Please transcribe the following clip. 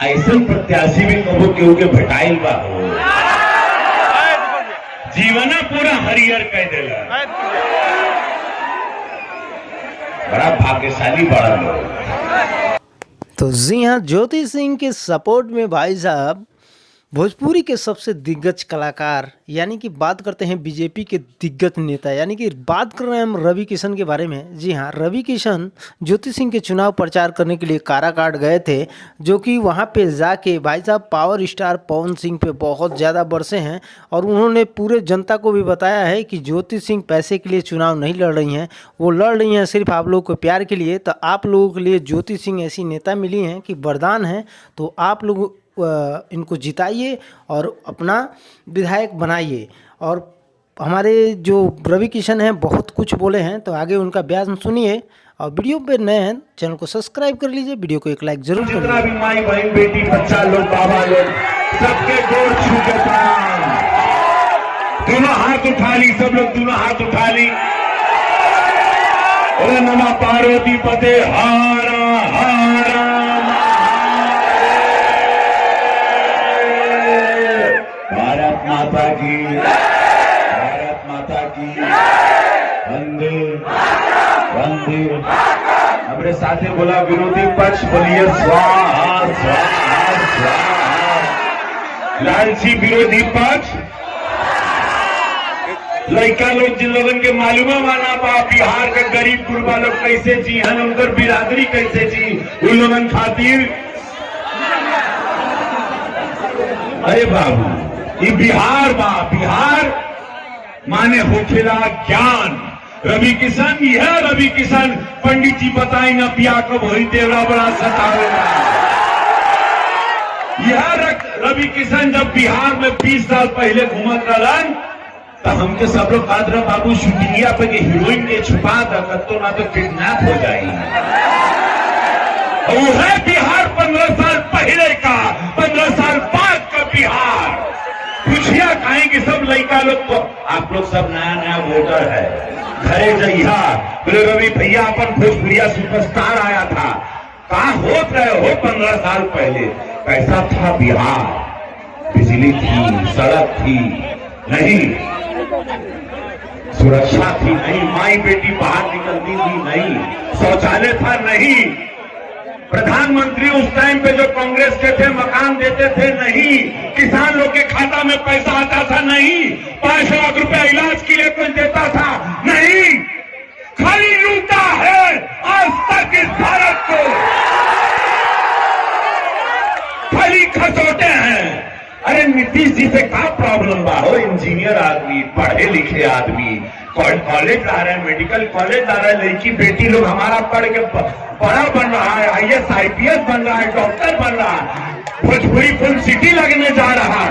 ऐसा प्रत्याशी भी कबो केहू के भेटाइल बा हो, जीवना पूरा हरियर कह देला। बड़ा भाग्यशाली बड़ा लोग। तो जी हाँ, ज्योति सिंह के सपोर्ट में भाई साहब भोजपुरी के सबसे दिग्गज कलाकार यानी कि बात करते हैं बीजेपी के दिग्गज नेता, यानी कि बात कर रहे हैं हम रवि किशन के बारे में। जी हाँ, रवि किशन ज्योति सिंह के चुनाव प्रचार करने के लिए काराकाट गए थे, जो कि वहाँ पे जाके भाई साहब पावर स्टार पवन सिंह पे बहुत ज़्यादा बरसे हैं और उन्होंने पूरे जनता को भी बताया है कि ज्योति सिंह पैसे के लिए चुनाव नहीं लड़ रही हैं, वो लड़ रही हैं सिर्फ आप लोगों के प्यार के लिए। तो आप लोगों के लिए ज्योति सिंह ऐसी नेता मिली हैं कि वरदान है, तो आप लोग इनको जिताइए और अपना विधायक बनाइए। और हमारे जो रवि किशन हैं बहुत कुछ बोले हैं, तो आगे उनका बयान सुनिए। और वीडियो पे नए हैं चैनल को सब्सक्राइब कर लीजिए, वीडियो को एक लाइक जरूर जितना भी माई बहन बेटी बच्चा लोग बाबा लोग सबके गोर छू के प्रणाम। दोनों हाथ उठा ली, सब लोग दोनों हाथ उठा ली। अरे नमः पार्वती पते हारा हारा भारत माता की, भारत माता की वंदे वंदे। अपने साथ में बोला विरोधी पक्ष बोलिए स्वाहा स्वाहा स्वाहा। लालची विरोधी पक्ष लड़का लोग जिन लोगन के मालूम माना बा बिहार का गरीब गुरबा लोग कैसे जी हन, उनकर बिरादरी कैसे जी, उन लोगन खातिर। अरे बाबू ये बिहार बा, बिहार माने होखेला ज्ञान। रवि किशन, यह रवि किशन पंडित जी बताई ना पिया कब होई तेरा बड़ा सतावेला। यह रवि किशन जब बिहार में 20 साल पहले घूमत रहलन तो हमके सब लोग बात रहा बाबू शूटिंगिया पे के हीरोइन के छुपा दकत तो ना तो किडनैप हो जाएगी। वो है बिहार 15 साल पहले का, 15 साल बाद का बिहार। पूछिया कहेंगे सब लड़का लोग को, आप लोग सब नया नया वोटर है, घरे जइहा बोले रवि भैया अपन भोजपुरिया सुपरस्टार आया था, कहाँ होत रहे हो 15 साल पहले। कैसा था बिहार? बिजली थी, सड़क थी नहीं, सुरक्षा थी नहीं, माई बेटी बाहर निकलती थी नहीं, शौचालय था नहीं, प्रधानमंत्री उस टाइम पे जो कांग्रेस के थे मकान देते थे नहीं, किसान लोग के खाता में पैसा आता था नहीं, 5 लाख रुपया इलाज के लिए कोई देता था नहीं, खाली लूटा है आज तक इस भारत को, खाली खसोटे हैं। अरे नीतीश जी से क्या प्रॉब्लम बा हो? इंजीनियर आदमी, पढ़े लिखे आदमी, कॉलेज ला रहे हैं, मेडिकल कॉलेज ला रहे हैं, लड़की बेटी लोग हमारा पढ़ के बड़ा बन रहा है, IAS IPS बन रहा है, डॉक्टर बन रहा है, भोजपुरी फिल्म सिटी लगने जा रहा